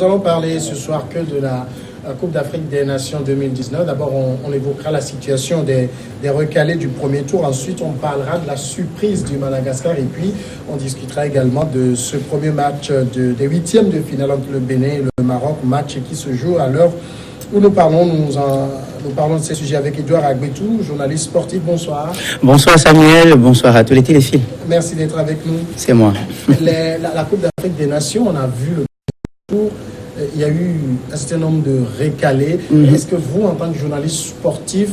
nous allons parler ce soir que de la Coupe d'Afrique des Nations 2019. D'abord, on évoquera la situation des recalés du premier tour. Ensuite, on parlera de la surprise du Madagascar. Et puis, on discutera également de ce premier match des huitièmes de finale entre le Bénin et le Maroc. Match qui se joue à l'heure où nous parlons. Nous parlons de ces sujets avec Edouard Agbetou, journaliste sportif. Bonsoir. Bonsoir Samuel, bonsoir à tous les téléphiles. Merci d'être avec nous. C'est moi. La Coupe d'Afrique des Nations, on a vu le tour. Il y a eu un certain nombre de récalés. Est-ce que vous, en tant que journaliste sportif,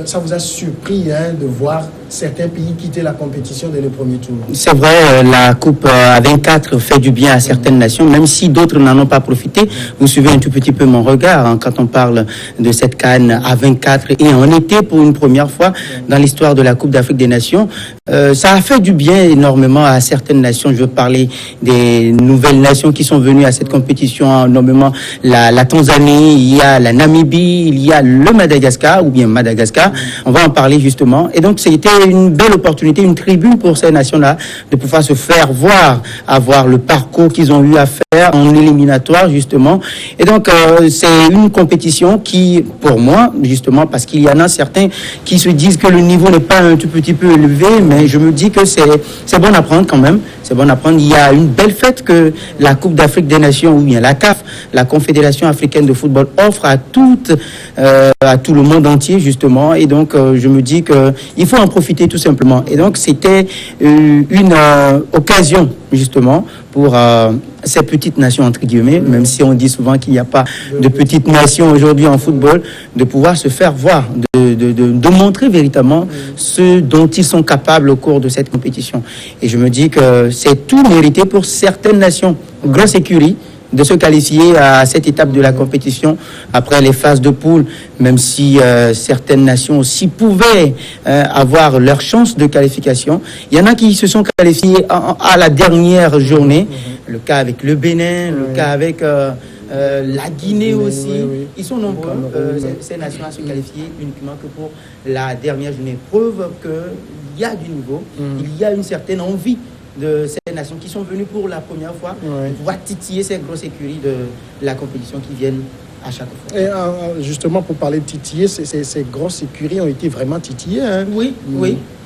ça vous a surpris de voir certains pays quitter la compétition dès le premier tour? C'est vrai, la Coupe à 24 fait du bien à certaines nations, même si d'autres n'en ont pas profité. Vous suivez un tout petit peu mon regard quand on parle de cette CAN à 24 et en été pour une première fois dans l'histoire de la Coupe d'Afrique des Nations. Ça a fait du bien énormément à certaines nations. Je veux parler des nouvelles nations qui sont venues à cette compétition, nommément la Tanzanie, il y a la Namibie, il y a le Madagascar, ou bien Madagascar. On va en parler justement. Et donc, c'était une belle opportunité, une tribune pour ces nations-là de pouvoir se faire voir, avoir le parcours qu'ils ont eu à faire en éliminatoire, justement. Et donc, c'est une compétition qui, pour moi, justement, parce qu'il y en a certains qui se disent que le niveau n'est pas un tout petit peu élevé, mais je me dis que c'est bon à prendre quand même. C'est bon à prendre. Il y a une belle fête que la Coupe d'Afrique des Nations, ou bien la CAF, la Confédération africaine de football, offre à tout le monde entier, justement. Et donc, je me dis qu'il faut en profiter tout simplement. Et donc, c'était une occasion, justement, pour ces petites nations, entre guillemets, même si on dit souvent qu'il n'y a pas de petites nations aujourd'hui en football, de pouvoir se faire voir, de montrer véritablement ce dont ils sont capables au cours de cette compétition. Et je me dis que c'est tout mérité pour certaines nations. Grosse écurie de se qualifier à cette étape de la compétition après les phases de poule, même si certaines nations aussi pouvaient avoir leur chance de qualification. Il y en a qui se sont qualifiés à la dernière journée. Le cas avec le Bénin, le cas avec la Guinée aussi. Oui. Ils sont nombreux, ces nations, à se qualifier uniquement que pour la dernière journée. Preuve qu'il y a du niveau, il y a une certaine envie de ces nations qui sont venues pour la première fois pouvoir titiller ces grosses écuries de la compétition qui viennent à chaque fois. Et justement, pour parler de titiller, ces grosses écuries ont été vraiment titillées. Oui.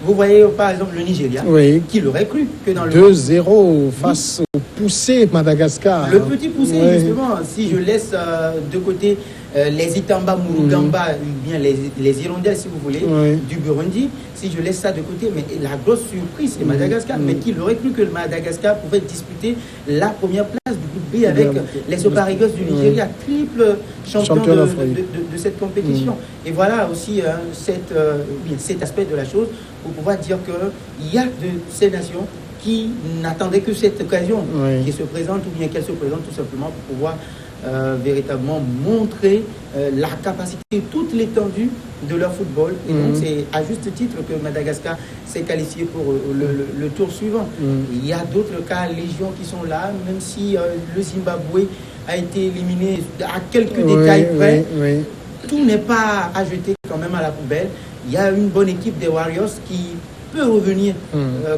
Vous voyez par exemple le Nigeria, qui l'aurait cru que dans le 2-0 face au poussé Madagascar. Le petit poussé, justement, si je laisse de côté les Itamba, Murugamba, bien les Hirondelles, si vous voulez, du Burundi, si je laisse ça de côté, mais la grosse surprise, c'est Madagascar. Mais qui l'aurait cru que le Madagascar pouvait disputer la première place du groupe B avec les Super Eagles du Nigeria, triple champion de cette compétition. Et voilà aussi cet aspect de la chose pour pouvoir dire qu'il y a de ces nations qui n'attendaient que cette occasion qui se présente, ou bien qu'elle se présente tout simplement pour pouvoir véritablement montrer la capacité, toute l'étendue de leur football. Et donc c'est à juste titre que Madagascar s'est qualifié pour le tour suivant. Il y a d'autres cas légion qui sont là, même si le Zimbabwe a été éliminé à quelques détails près. Tout n'est pas à jeter quand même à la poubelle. Il y a une bonne équipe des Warriors qui peut revenir,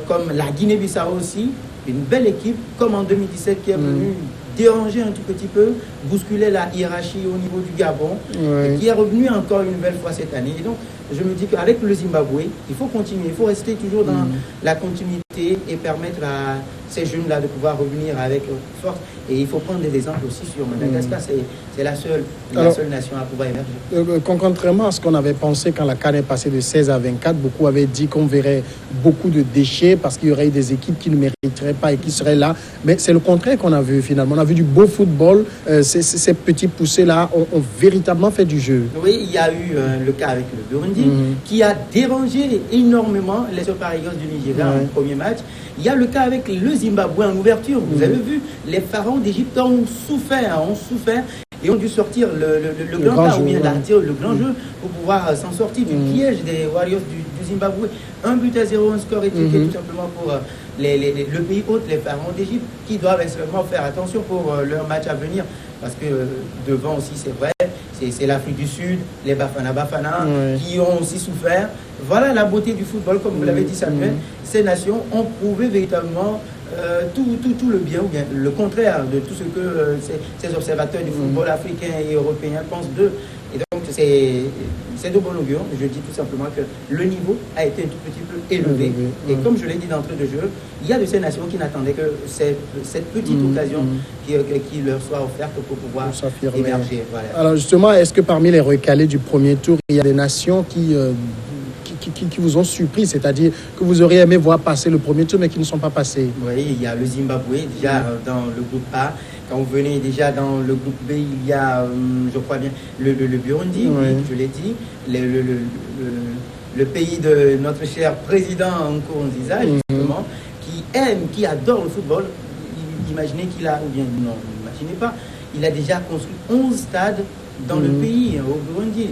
comme la Guinée-Bissau aussi, une belle équipe, comme en 2017 qui est venue déranger un tout petit peu, bousculer la hiérarchie au niveau du Gabon, et qui est revenu encore une nouvelle fois cette année. Et donc, je me dis qu'avec le Zimbabwe, il faut continuer, il faut rester toujours dans la continuité et permettre à ces jeunes-là de pouvoir revenir avec force. Et il faut prendre des exemples aussi sur Madagascar. C'est la seule nation à pouvoir émerger. Contrairement à ce qu'on avait pensé quand la CAN est passée de 16 à 24, beaucoup avaient dit qu'on verrait beaucoup de déchets parce qu'il y aurait des équipes qui ne mériteraient pas et qui seraient là. Mais c'est le contraire qu'on a vu finalement. On a vu du beau football. Ces petits poussés-là ont véritablement fait du jeu. Oui, il y a eu le cas avec le Burundi qui a dérangé énormément les Super Eagles du Nigeria en premier match. Il y a le cas avec le Zimbabwe en ouverture. Vous avez vu, les pharaons d'Égypte ont souffert et ont dû sortir le grand cas, ou bien le grand jeu pour pouvoir s'en sortir du piège des Warriors du Zimbabwe. 1-0, un score étriqué tout simplement pour le pays hôte, les pharaons d'Égypte, qui doivent extrêmement faire attention pour leur match à venir. Parce que devant aussi, c'est vrai, c'est l'Afrique du Sud, les Bafana qui ont aussi souffert. Voilà la beauté du football, comme vous l'avez dit Samuel. Ces nations ont prouvé véritablement tout le bien, ou bien le contraire de tout ce que ces observateurs du football africain et européen pensent d'eux. Et donc, c'est de bon augure. Je dis tout simplement que le niveau a été un tout petit peu élevé. Et comme je l'ai dit d'entrée de jeu, il y a de ces nations qui n'attendaient que cette petite occasion qui leur soit offerte pour pouvoir émerger. Voilà. Alors justement, est-ce que parmi les recalés du premier tour, il y a des nations qui vous ont surpris, c'est-à-dire que vous auriez aimé voir passer le premier tour mais qui ne sont pas passés? Oui, il y a le Zimbabwe déjà dans le groupe A. Quand vous venez déjà dans le groupe B, il y a, je crois bien, le Burundi, je l'ai dit, le pays de notre cher président Nkurunziza, justement, qui adore le football. Imaginez qu'il a, ou bien non, imaginez pas, il a déjà construit 11 stades dans le pays, au Burundi.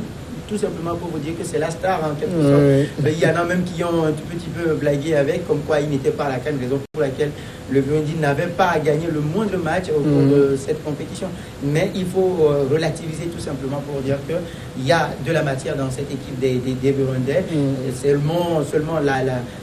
Tout simplement pour vous dire que c'est la star en quelque sorte. Mais il y en a même qui ont un tout petit peu blagué avec, comme quoi il n'était pas à la CAN, raison pour laquelle le Burundi n'avait pas à gagner le moindre match au cours de cette compétition. Mais il faut relativiser tout simplement pour dire qu'il y a de la matière dans cette équipe des Burundais. Seulement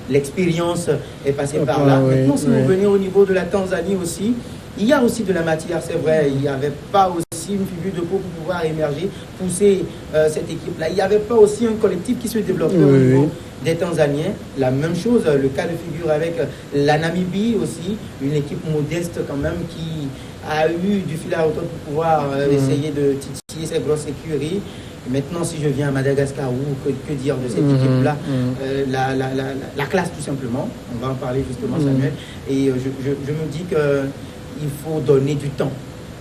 l'expérience est passée par là. Maintenant, si vous venez au niveau de la Tanzanie aussi, il y a aussi de la matière, c'est vrai. Il n'y avait pas aussi une figure de pro pour pouvoir émerger, pousser cette équipe-là. Il n'y avait pas aussi un collectif qui se développait au niveau des Tanzaniens. La même chose, le cas de figure avec la Namibie aussi, une équipe modeste quand même qui a eu du fil à retordre pour pouvoir essayer de titiller ces grosses écuries. Maintenant, si je viens à Madagascar, que dire de cette équipe-là, la classe tout simplement. On va en parler justement, Samuel. Et je me dis qu'il faut donner du temps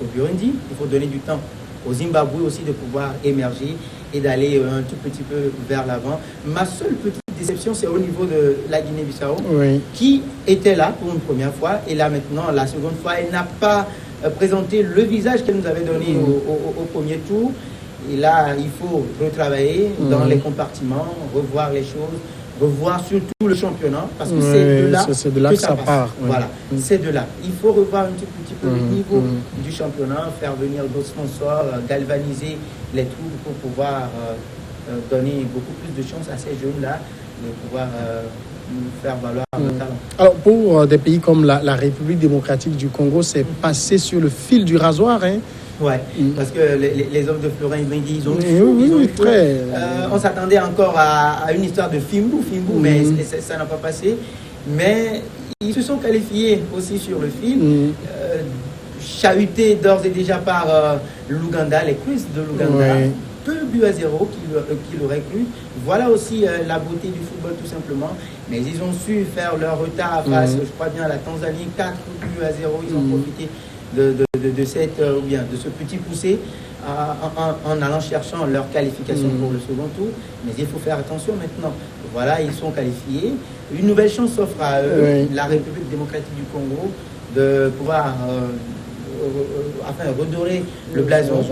au Burundi, il faut donner du temps au Zimbabwe aussi de pouvoir émerger et d'aller un tout petit peu vers l'avant. Ma seule petite déception, c'est au niveau de la Guinée-Bissau, qui était là pour une première fois, et là maintenant, la seconde fois, elle n'a pas présenté le visage qu'elle nous avait donné au premier tour. Et là, il faut retravailler dans les compartiments, revoir les choses, revoir surtout le championnat, parce que c'est de là que ça part. Voilà, c'est de là. Il faut revoir un tout petit peu le niveau du championnat, faire venir d'autres sponsors, galvaniser les troupes pour pouvoir donner beaucoup plus de chance à ces jeunes-là de pouvoir faire valoir le talent. Alors, pour des pays comme la République démocratique du Congo, c'est passé sur le fil du rasoir, hein? Ouais, parce que les hommes de Florent Ibengui, ils ont eu très... on s'attendait encore à une histoire de Fimbu, mais ça n'a pas passé. Mais ils se sont qualifiés aussi sur le fil, chahutés d'ores et déjà par l'Ouganda, les Cruise de l'Ouganda. 2-0 qui l'auraient cru. Voilà aussi la beauté du football tout simplement. Mais ils ont su faire leur retard face, je crois bien, à la Tanzanie, 4-0. Ils ont profité de ce petit poussé en allant cherchant leur qualification pour le second tour. Mais il faut faire attention maintenant. Voilà, ils sont qualifiés. Une nouvelle chance s'offre à eux, la République démocratique du Congo, de pouvoir redorer le blason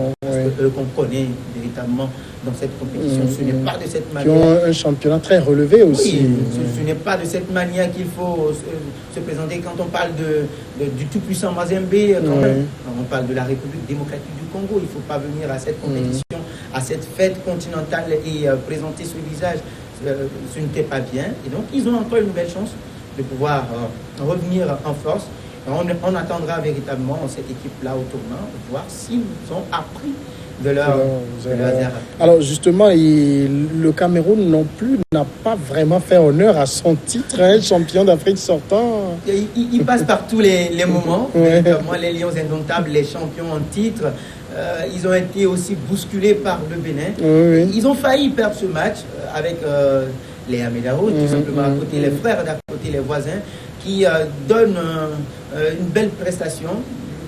qu'on connaît véritablement dans cette compétition. Ce n'est pas de cette manière. Qui ont un championnat très relevé aussi. Ce n'est pas de cette manière qu'il faut se présenter quand on parle du tout-puissant Mazembe. Quand on parle de la République démocratique du Congo, il ne faut pas venir à cette compétition, à cette fête continentale et présenter ce visage. Ce n'était pas bien. Et donc, ils ont encore une nouvelle chance de pouvoir revenir en force. On attendra véritablement cette équipe-là au tournant, voir s'ils ont appris de leur erreur. Alors justement, le Cameroun non plus n'a pas vraiment fait honneur à son titre, champion d'Afrique sortant. Il passe par tous les moments. Moi, les Lions indomptables, les champions en titre, ils ont été aussi bousculés par le Bénin. Ils ont failli perdre ce match avec les Amédao, tout simplement à côté, les frères d'à côté, les voisins, qui donnent une belle prestation,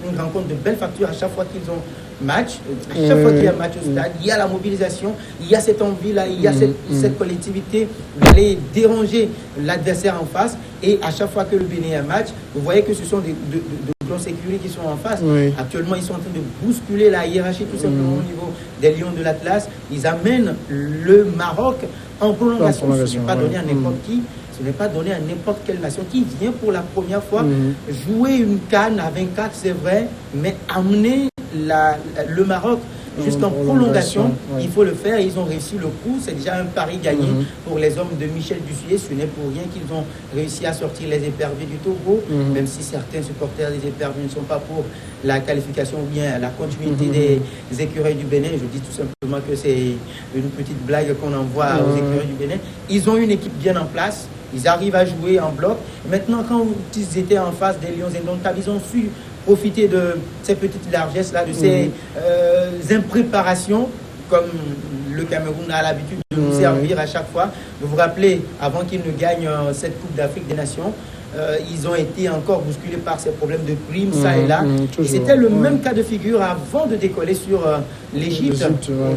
une rencontre de belles factures à chaque fois qu'ils ont match. À chaque fois qu'il y a match au stade, il y a la mobilisation, il y a cette envie-là, il y a cette collectivité d'aller déranger l'adversaire en face. Et à chaque fois que le Bénin a un match, vous voyez que ce sont de grosses écuries qui sont en face. Actuellement, ils sont en train de bousculer la hiérarchie tout simplement au niveau des Lions de l'Atlas. Ils amènent le Maroc en prolongation. Ce n'est pas donné à n'importe qui. Ce n'est pas donné à n'importe quelle nation qui vient pour la première fois jouer une CAN à 24, c'est vrai, mais amener le Maroc jusqu'en prolongation. Il faut le faire. Ils ont réussi le coup. C'est déjà un pari gagné pour les hommes de Michel Dussuyer. Ce n'est pour rien qu'ils ont réussi à sortir les éperviers du Togo, même si certains supporters des éperviers ne sont pas pour la qualification ou bien la continuité des écureuils du Bénin. Je dis tout simplement que c'est une petite blague qu'on envoie aux écureuils du Bénin. Ils ont une équipe bien en place. Ils arrivent à jouer en bloc. Maintenant, quand ils étaient en face des Lions indomptables, ils ont su profiter de ces petites largesses-là, de ces impréparations, comme le Cameroun a l'habitude de nous servir à chaque fois. Vous vous rappelez, avant qu'ils ne gagnent cette Coupe d'Afrique des Nations, ils ont été encore bousculés par ces problèmes de primes, ça et là. Et c'était le même cas de figure avant de décoller sur l'Égypte,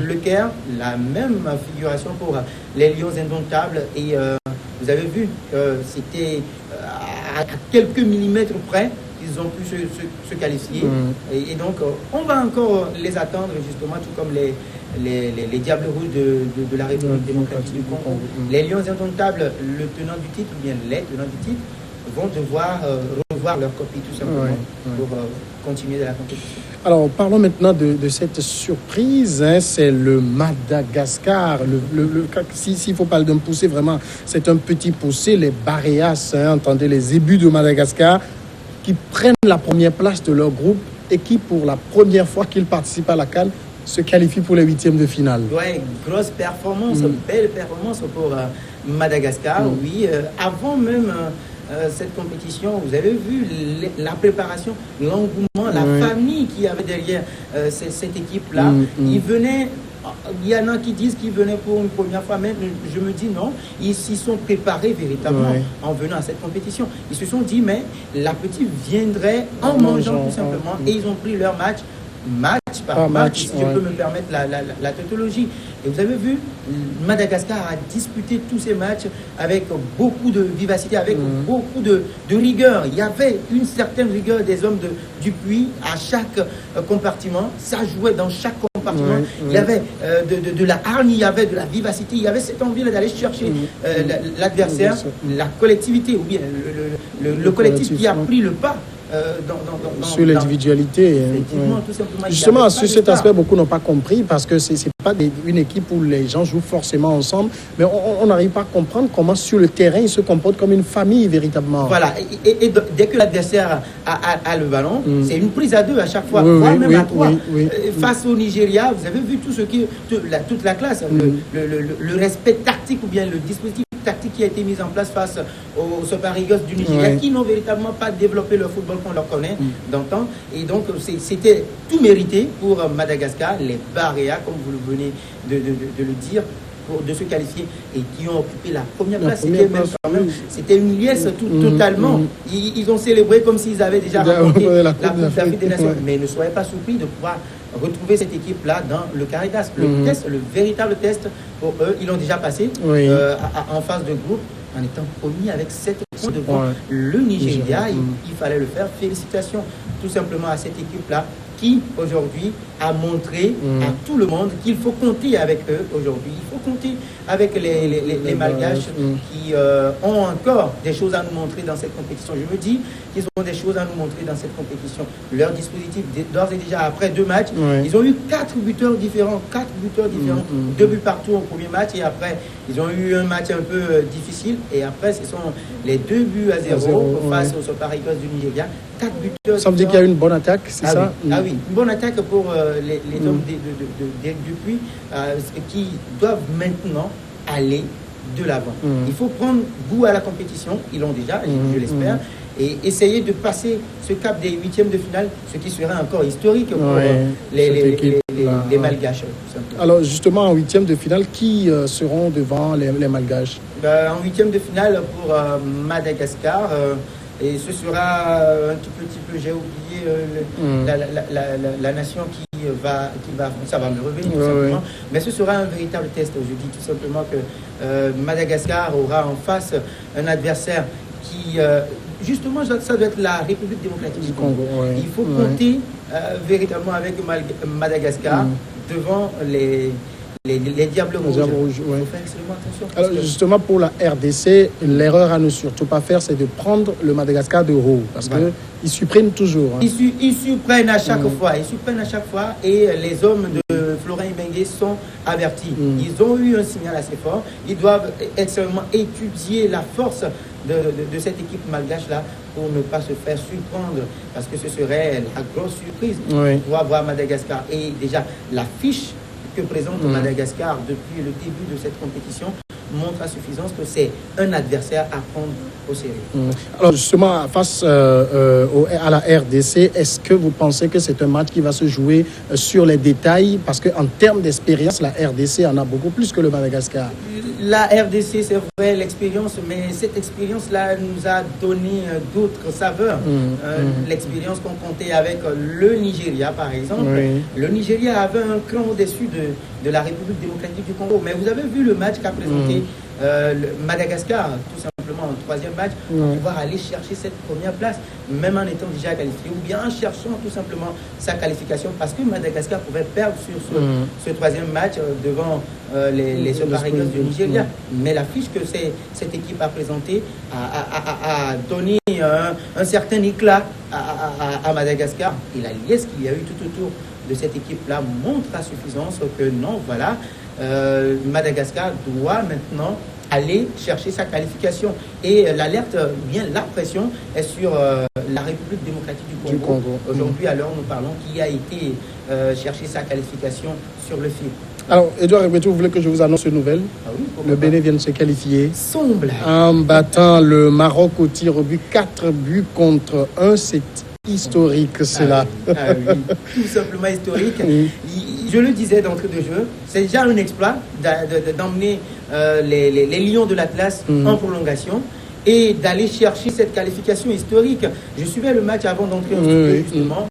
le Caire, la même figuration pour les Lions indomptables. Et vous avez vu, c'était à quelques millimètres près qu'ils ont pu se qualifier. Et donc, on va encore les attendre, justement, tout comme les Diables Rouges de la République démocratique du Congo. Les Lions indomptables, le tenant du titre, ou bien les tenants du titre, vont devoir revoir leur copie, tout simplement, pour continuer de la compétition. Alors, parlons maintenant de cette surprise. C'est le Madagascar. S'il faut parler d'un poussé, vraiment, c'est un petit poussé. Les Baréas, entendez, les Zébus de Madagascar, qui prennent la première place de leur groupe et qui, pour la première fois qu'ils participent à la CAN, se qualifient pour les huitièmes de finale. Oui, grosse performance, belle performance pour Madagascar. Oui, avant même cette compétition, vous avez vu la préparation, l'engouement, la famille qu'il y avait derrière cette équipe-là. Ils venaient, il y en a qui disent qu'ils venaient pour une première fois, mais je me dis non, ils s'y sont préparés véritablement en venant à cette compétition. Ils se sont dit, mais la petite viendrait en mangeant tout simplement, et ils ont pris leur match par match, si je peux me permettre la tautologie. Et vous avez vu, Madagascar a disputé tous ces matchs avec beaucoup de vivacité, avec beaucoup de rigueur. Il y avait une certaine rigueur des hommes du Puy à chaque compartiment. Ça jouait dans chaque compartiment. Il y avait de la hargne, il y avait de la vivacité, il y avait cette envie d'aller chercher l'adversaire, la collectivité, ou bien le collectif qui a pris le pas. Sur l'individualité. Justement, sur cet aspect, beaucoup n'ont pas compris parce que ce n'est pas une équipe où les gens jouent forcément ensemble, mais on n'arrive pas à comprendre comment sur le terrain ils se comportent comme une famille véritablement. Voilà, et dès que l'adversaire a le ballon, c'est une prise à deux à chaque fois, voire même à trois. Face au Nigeria, vous avez vu toute la classe, le respect tactique ou bien le dispositif tactique qui a été mise en place face aux Super Eagles du Nigeria qui n'ont véritablement pas développé le football qu'on leur connaît d'antan. Et donc, c'était tout mérité pour Madagascar, les Baréas, comme vous le venez de le dire, de se qualifier et qui ont occupé la première place. C'était une liesse totalement. Ils ont célébré comme s'ils avaient déjà remporté la Coupe d'Afrique des Nations. Mais ne soyez pas surpris de pouvoir retrouver cette équipe-là dans le Caritas. Le test, le véritable test pour eux, ils l'ont déjà passé en phase de groupe en étant promis avec 7 points devant le Nigeria. Il fallait le faire. Félicitations tout simplement à cette équipe-là qui aujourd'hui a montré à tout le monde qu'il faut compter avec eux aujourd'hui. Il faut compter avec les Malgaches qui ont encore des choses à nous montrer dans cette compétition. Je me dis qu'ils ont des choses à nous montrer dans cette compétition. Leur dispositif, d'ores et déjà, après 2 matchs, ils ont eu 4 buteurs différents. 2 buts partout au premier match et après, ils ont eu un match un peu difficile et après, ce sont les 2 buts à 0 face aux Super Eagles du Nigeria. 4 buteurs. Ça veut dire qu'il y a une bonne attaque, c'est ça? Oui, une bonne attaque pour les hommes du Puy qui doivent maintenant aller de l'avant. Il faut prendre goût à la compétition, ils l'ont déjà, je l'espère, et essayer de passer ce cap des 8e de finale, ce qui serait encore historique pour les Malgaches. Alors justement, en 8e de finale, qui seront devant les Malgaches? En 8e de finale pour Madagascar, et ce sera un tout petit peu, j'ai oublié la nation qui va, ça va me revenir tout simplement, mais ce sera un véritable test. Je dis tout simplement que Madagascar aura en face un adversaire qui, justement, ça doit être la République démocratique du Congo. Il faut compter véritablement avec Madagascar devant les Diables Rouges. Il faut faire extrêmement attention. Alors justement, pour la RDC, l'erreur à ne surtout pas faire, c'est de prendre le Madagascar de haut, parce qu'ils suppriment toujours. Ils supprennent à chaque fois. Ils supprennent à chaque fois. Et les hommes Yaoundé sont avertis. Ils ont eu un signal assez fort. Ils doivent extrêmement étudier la force de cette équipe malgache-là pour ne pas se faire surprendre, parce que ce serait la grosse surprise pour avoir Madagascar. Et déjà, la fiche que présente Madagascar depuis le début de cette compétition montre à suffisance que c'est un adversaire à prendre au sérieux. Alors justement, face à la RDC, est-ce que vous pensez que c'est un match qui va se jouer sur les détails? Parce qu'en termes d'expérience, la RDC en a beaucoup plus que le Madagascar. La RDC, c'est vrai, l'expérience, mais cette expérience-là nous a donné d'autres saveurs. L'expérience qu'on comptait avec le Nigeria, par exemple. Le Nigeria avait un cran au-dessus de la République démocratique du Congo. Mais vous avez vu le match qu'a présenté le Madagascar, tout simplement en troisième match, pour pouvoir aller chercher cette première place, même en étant déjà qualifié, ou bien en cherchant tout simplement sa qualification, parce que Madagascar pouvait perdre sur ce troisième match devant les Super Eagles du Nigeria. Mais la fiche que cette équipe a présentée a donné un certain éclat à Madagascar. Et la liesse qu'il y a eu tout autour de cette équipe-là montre à suffisance que non, voilà, Madagascar doit maintenant aller chercher sa qualification. Et l'alerte, bien la pression est sur la République démocratique du Congo. Aujourd'hui, à l'heure où nous parlons, qui a été chercher sa qualification sur le fil. Alors, Edouard Egbetou, vous voulez que je vous annonce une nouvelle? Le Bénin vient de se qualifier en battant le Maroc au tir au but, 4 buts contre 1. C'est historique, cela. Oui, tout simplement historique. Je le disais d'entrée de jeu, c'est déjà un exploit d'emmener les Lions de l'Atlas en prolongation et d'aller chercher cette qualification historique. Je suivais le match avant d'entrer en studio, justement.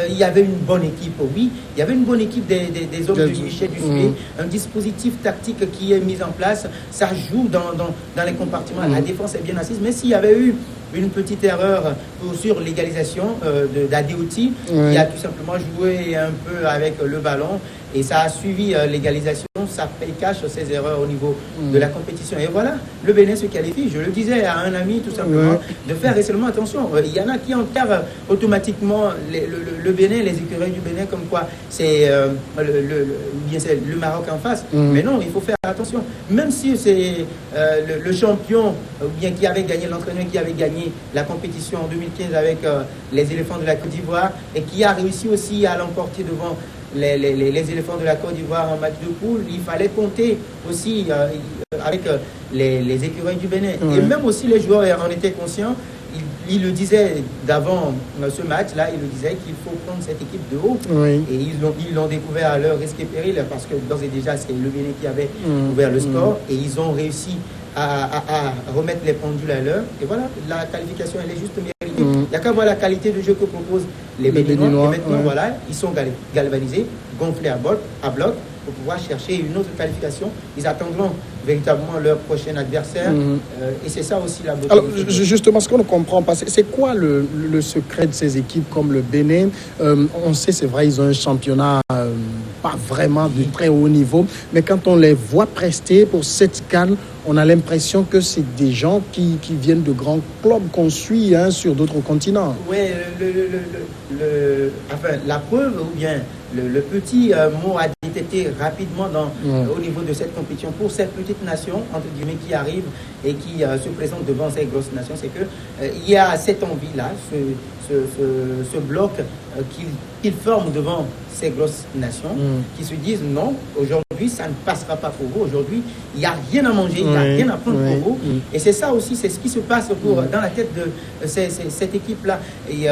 Il y avait une bonne équipe, il y avait une bonne équipe des hommes de Michel Dussuet, un dispositif tactique qui est mis en place, ça joue dans les compartiments, la défense est bien assise, mais s'il y avait eu une petite erreur sur l'égalisation d'Adeoti, qui a tout simplement joué un peu avec le ballon, et ça a suivi l'égalisation, ça paye cash ses erreurs au niveau de la compétition. Et voilà, le Bénin se qualifie. Je le disais à un ami tout simplement, de faire récemment attention. Il y en a qui enterrent automatiquement le Bénin, les écureuils du Bénin, comme quoi c'est le Maroc en face. Mais non, il faut faire attention. Même si c'est le champion, ou bien qui avait gagné, l'entraîneur qui avait gagné la compétition en 2015 avec les éléphants de la Côte d'Ivoire, et qui a réussi aussi à l'emporter devant les éléphants de la Côte d'Ivoire en match de poule, il fallait compter aussi avec les écureuils du Bénin. Et même aussi les joueurs en étaient conscients. Il le disait d'avant ce match-là, il le disait qu'il faut prendre cette équipe de haut. Et ils l'ont découvert à leur risque et péril, parce que d'ores et déjà, c'est le Bénin qui avait ouvert le score. Et ils ont réussi à remettre les pendules à l'heure. Et voilà, la qualification, elle est juste méritée. Il n'y a qu'à voir la qualité de jeu que proposent les Béninois. Et maintenant, voilà, ils sont galvanisés, gonflés à bloc, pour pouvoir chercher une autre qualification. Ils attendront véritablement leur prochain adversaire. Et c'est ça aussi la beauté. Alors, justement, ce qu'on ne comprend pas, c'est quoi le secret de ces équipes comme le Bénin? On sait, c'est vrai, ils ont un championnat pas vraiment de très haut niveau, mais quand on les voit prester pour cette CAN, on a l'impression que c'est des gens qui viennent de grands clubs qu'on suit sur d'autres continents. Oui, enfin, la preuve, ou bien le petit mot a détecté rapidement au niveau de cette compétition pour cette petite nation, entre guillemets, qui arrive et qui se présente devant ces grosses nations, c'est que il y a cette envie-là, ce bloc qu'ils forment devant ces grosses nations, qui se disent non, aujourd'hui ça ne passera pas pour vous, aujourd'hui il n'y a rien à manger, il n'y a rien à prendre pour vous. Et c'est ça aussi, c'est ce qui se passe dans la tête de cette équipe-là. Et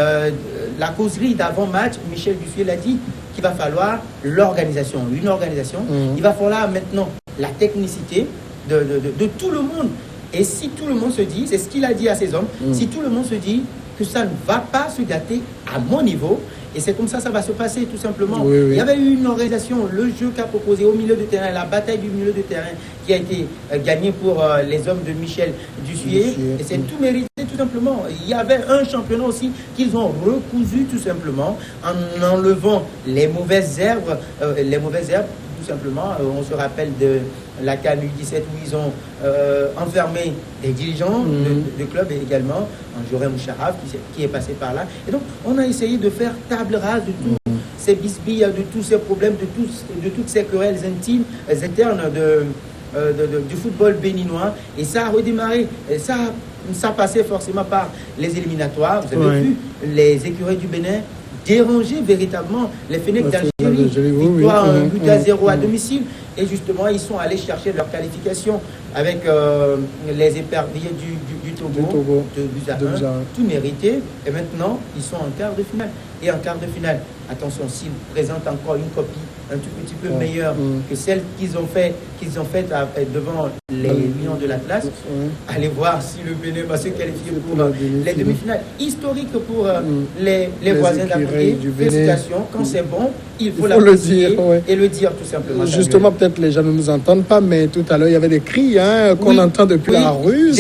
la causerie d'avant-match, Michel Dussuet l'a dit, qu'il va falloir l'organisation, une organisation. Il va falloir maintenant la technicité de tout le monde. Et si tout le monde se dit, c'est ce qu'il a dit à ses hommes, si tout le monde se dit que ça ne va pas se gâter à mon niveau, et c'est comme ça va se passer tout simplement. Il y avait eu une organisation, le jeu qu'a proposé au milieu de terrain, la bataille du milieu de terrain qui a été gagnée pour les hommes de Michel Dussuet. Et c'est tout mérité tout simplement. Il y avait un championnat aussi qu'ils ont recousu tout simplement en enlevant les mauvaises herbes. Tout simplement, on se rappelle de la CAN U17 où ils ont enfermé des dirigeants de clubs, et également Joré Moucharaf qui est passé par là. Et donc, on a essayé de faire table rase de tout ces bisbilles, de tous ces problèmes, de toutes ces querelles intimes, internes du football béninois. Et ça a redémarré. Et ça passait forcément par les éliminatoires. Vous avez vu les écureuils du Bénin déranger véritablement les Fennecs d'Algérie. Victoire 1-0 à domicile. Et justement, ils sont allés chercher leur qualification avec les éperviers du Togo, de buts à 1, tout mérité. Et maintenant, ils sont en quart de finale. Et en quart de finale, attention, s'ils présentent encore une copie un tout petit peu meilleure que celle qu'ils ont faite devant les Lions de l'Atlas, allez voir si le Bénin va se qualifier pour les demi-finales. Historique pour les voisins d'Afrique. Félicitations. Quand c'est bon, il faut l'apprécier et le dire tout simplement. Justement, peut-être les gens ne nous entendent pas, mais tout à l'heure, il y avait des cris qu'on entend depuis la rue.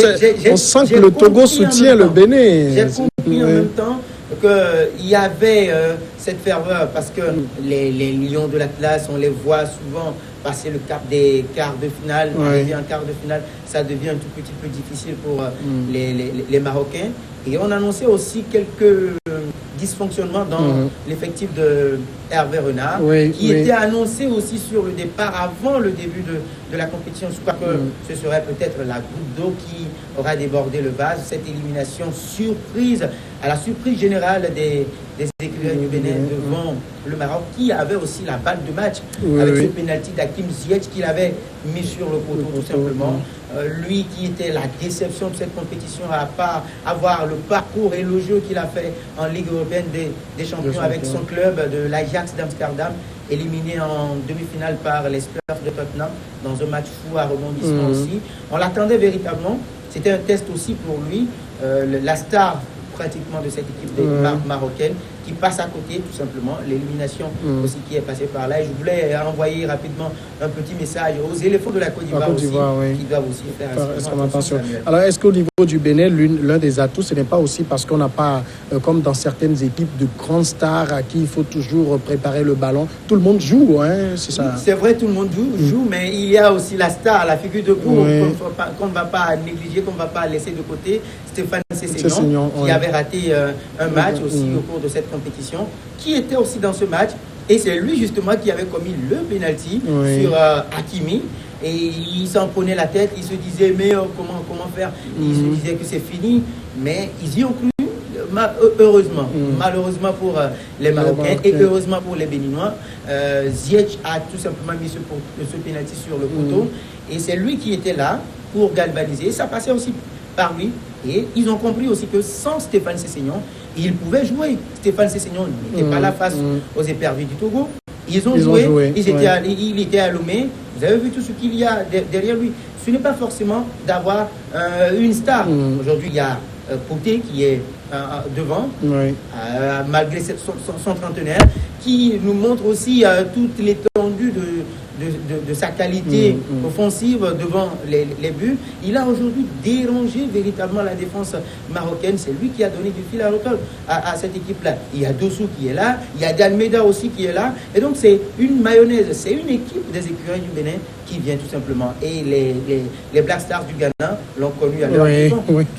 On sent que le Togo soutient le Bénin. J'ai compris en même temps qu'il y avait cette ferveur parce que les Lions de l'Atlas, on les voit souvent passer le cap des quarts de finale. Arriver en quart de finale, ça devient un tout petit peu difficile pour les Marocains. Et on annonçait aussi quelques dysfonctionnements dans l'effectif de Hervé Renard, qui était annoncé aussi sur le départ avant le début de la compétition. Je crois que ce serait peut-être la goutte d'eau qui aura débordé le vase. Cette élimination surprise, à la surprise générale des écureuils du Bénin devant le Maroc, qui avait aussi la balle de match avec ce pénalty d'Hakim Ziyech qu'il avait mis sur le poteau tout simplement. Lui qui était la déception de cette compétition à part avoir le parcours et le jeu qu'il a fait en Ligue européenne des champions avec son club de l'Ajax d'Amsterdam, éliminé en demi-finale par les Spurs de Tottenham dans un match fou à rebondissement aussi. On l'attendait véritablement. C'était un test aussi pour lui, la star pratiquement de cette équipe marocaine qui passe à côté tout simplement, l'élimination aussi qui est passée par là. Et je voulais envoyer rapidement un petit message aux éléphants de la Côte d'Ivoire aussi, qui doivent aussi faire attention. Alors est-ce qu'au niveau du Bénin, l'un des atouts, ce n'est pas aussi parce qu'on n'a pas, comme dans certaines équipes, de grandes stars à qui il faut toujours préparer le ballon. Tout le monde joue, c'est ça. C'est vrai, tout le monde joue, mais il y a aussi la star, la figure de proue qu'on ne va pas négliger, qu'on ne va pas laisser de côté. Stéphane Sessegnon, qui avait raté un match aussi au cours de cette compétition, qui était aussi dans ce match. Et c'est lui justement qui avait commis le penalty sur Hakimi. Et il s'en prenait la tête, il se disait mais comment faire. Il se disait que c'est fini, mais ils y ont cru. Heureusement, malheureusement pour les Marocains et heureusement pour les Béninois, Ziyech a tout simplement mis ce penalty sur le poteau. Et c'est lui qui était là pour galvaniser. Ça passait aussi par lui. Et ils ont compris aussi que sans Stéphane Sessegnon, ils pouvaient jouer. Stéphane Sessegnon n'était pas là face aux éperviers du Togo. Ils ont joué. Il était à Lomé. Vous avez vu tout ce qu'il y a derrière lui. Ce n'est pas forcément d'avoir une star. Aujourd'hui, il y a Poté qui est devant, malgré son trentenaire, qui nous montre aussi toute l'étendue de sa qualité offensive devant les buts. Il a aujourd'hui dérangé véritablement la défense marocaine. C'est lui qui a donné du fil à retordre à cette équipe-là. Il y a Dossou qui est là, il y a Dalmeda aussi qui est là. Et donc c'est une mayonnaise, c'est une équipe des écureuils du Bénin qui vient tout simplement. Et les Black Stars du Ghana l'ont connu à leur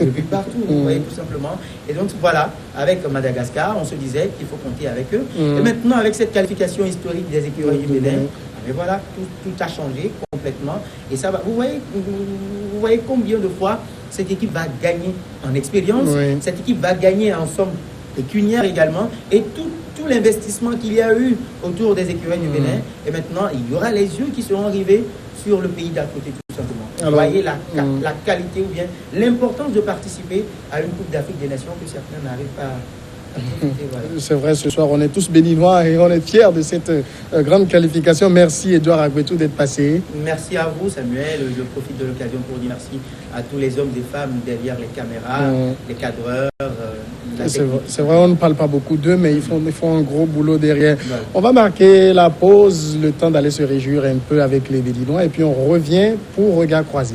depuis partout, vous voyez tout simplement. Et donc voilà, avec Madagascar, on se disait qu'il faut compter avec eux. Et maintenant, avec cette qualification historique des écureuils du Bénin, mais voilà, tout a changé complètement. Et ça va. Vous voyez combien de fois cette équipe va gagner en expérience, cette équipe va gagner en somme pécuniaire également, et tout l'investissement qu'il y a eu autour des écureuils du Bénin. Et maintenant, il y aura les yeux qui seront rivés sur le pays d'à côté, tout simplement. Vous voyez la qualité ou bien l'importance de participer à une Coupe d'Afrique des Nations que certains n'arrivent pas à voilà. C'est vrai, ce soir, on est tous béninois et on est fiers de cette grande qualification. Merci, Edouard Agbetou, d'être passé. Merci à vous, Samuel. Je profite de l'occasion pour dire merci à tous les hommes et femmes derrière les caméras, les cadreurs. C'est vrai, on ne parle pas beaucoup d'eux, mais ils font un gros boulot derrière. Voilà. On va marquer la pause, le temps d'aller se réjouir un peu avec les Béninois, et puis on revient pour Regard Croisé.